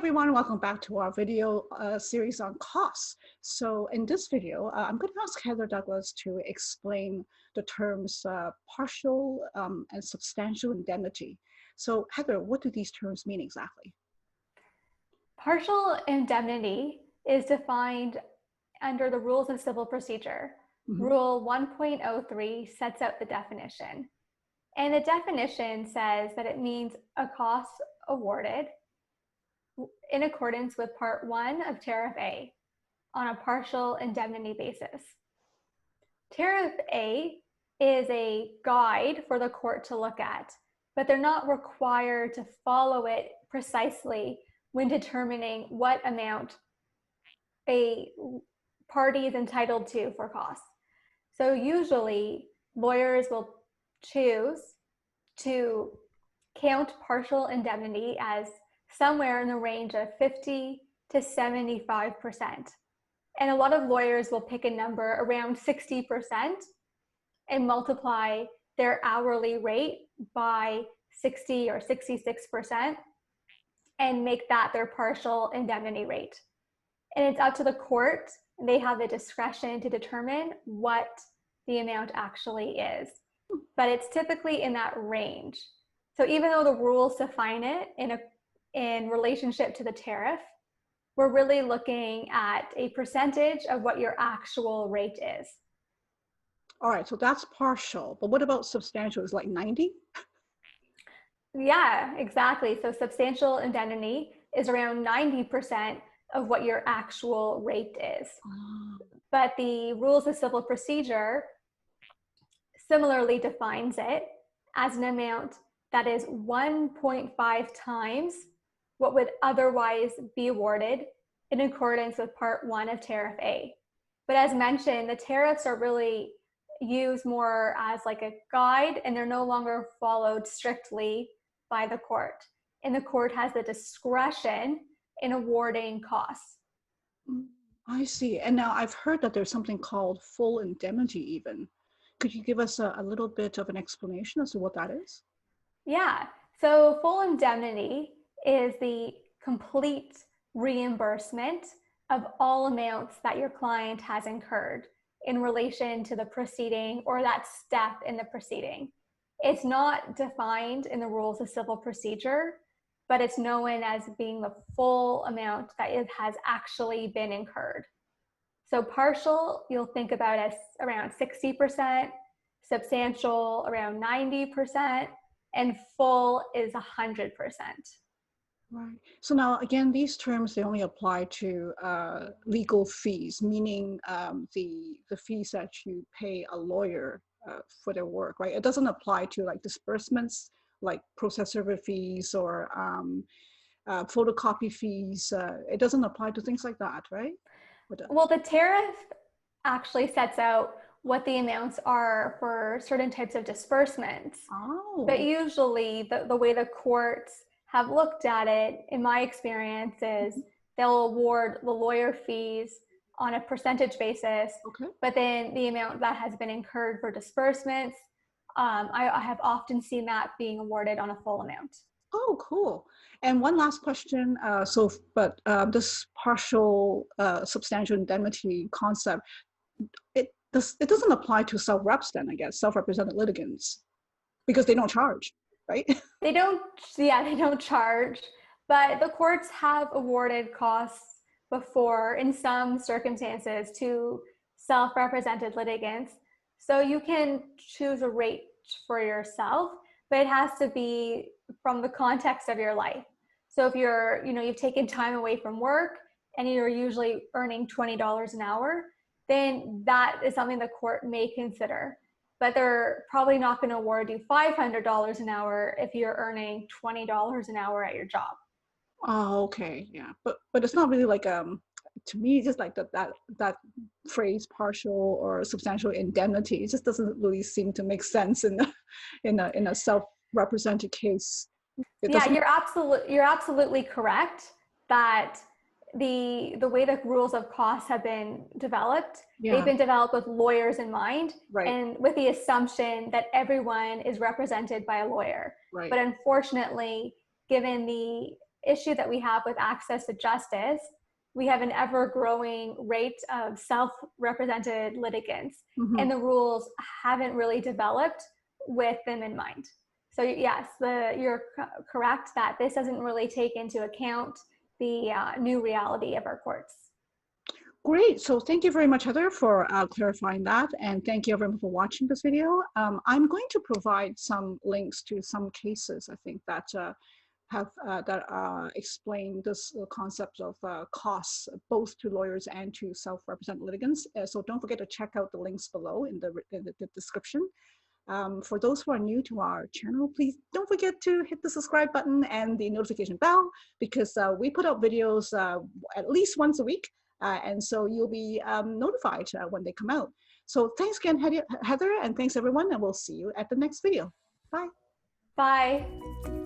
everyone, welcome back to our video series on costs. So in this video, I'm going to ask Heather Douglas to explain the terms partial and substantial indemnity. So Heather, what do these terms mean exactly? Partial indemnity is defined under the Rules of Civil Procedure. Rule 1.03 sets out the definition. And the definition says that it means a cost awarded in accordance with Part 1 of Tariff A on a partial indemnity basis. Tariff A is a guide for the court to look at, but they're not required to follow it precisely when determining what amount a party is entitled to for costs. So usually lawyers will choose to count partial indemnity as somewhere in the range of 50 to 75%. And a lot of lawyers will pick a number around 60% and multiply their hourly rate by 60 or 66% and make that their partial indemnity rate. And it's up to the court. They have the discretion to determine what the amount actually is. But it's typically in that range. So even though the rules define it in relationship to the tariff, we're really looking at a percentage of what your actual rate is. All right, so that's partial, but what about substantial? Is like 90? Yeah, exactly. So substantial indemnity is around 90% of what your actual rate is. But the Rules of Civil Procedure similarly defines it as an amount that is 1.5 times what would otherwise be awarded in accordance with Part 1 of Tariff A. But as mentioned, the tariffs are really used more as like a guide, and they're no longer followed strictly by the court. And the court has the discretion in awarding costs. I see. And now I've heard that there's something called full indemnity even. Could you give us a little bit of an explanation as to what that is? Yeah, so full indemnity is the complete reimbursement of all amounts that your client has incurred in relation to the proceeding or that step in the proceeding. It's not defined in the Rules of Civil Procedure, but it's known as being the full amount that it has actually been incurred. So partial, you'll think about as around 60%, substantial around 90%, and full is 100%. Right. So now, again, these terms, they only apply to legal fees, meaning the fees that you pay a lawyer for their work, right? It doesn't apply to like disbursements, like process server fees or photocopy fees. It doesn't apply to things like that, right? Well, the tariff actually sets out what the amounts are for certain types of disbursements. Oh. But usually the way the courts have looked at it, in my experience, is they'll award the lawyer fees on a percentage basis, but then the amount that has been incurred for disbursements, I have often seen that being awarded on a full amount. Oh, cool. And one last question. This partial substantial indemnity concept, it doesn't apply to self-reps then, I guess, self-represented litigants, because they don't charge, right? They don't charge, but the courts have awarded costs before in some circumstances to self-represented litigants. So you can choose a rate for yourself, but it has to be from the context of your life. So if you've taken time away from work and you're usually earning $20 an hour, then that is something the court may consider. But they're probably not going to award you $500 an hour if you're earning $20 an hour at your job. Oh, okay, yeah. But it's not really like to me, just like that phrase partial or substantial indemnity, it just doesn't really seem to make sense in a self-represented case. Yeah, you're absolutely correct that the way the rules of costs have been developed, they've been developed with lawyers in mind, and with the assumption that everyone is represented by a lawyer. But unfortunately, given the issue that we have with access to justice, we have an ever-growing rate of self-represented litigants, and the rules haven't really developed with them in mind. So yes, you're correct that this doesn't really take into account the new reality of our courts. Great. So thank you very much, Heather, for clarifying that. And thank you everyone for watching this video. I'm going to provide some links to some cases, I think, that explain this concept of costs, both to lawyers and to self-represented litigants. So don't forget to check out the links below in the description. For those who are new to our channel, please don't forget to hit the subscribe button and the notification bell, because we put out videos at least once a week. And so you'll be notified when they come out. So thanks again, Heather, and thanks everyone, and we'll see you at the next video. Bye. Bye.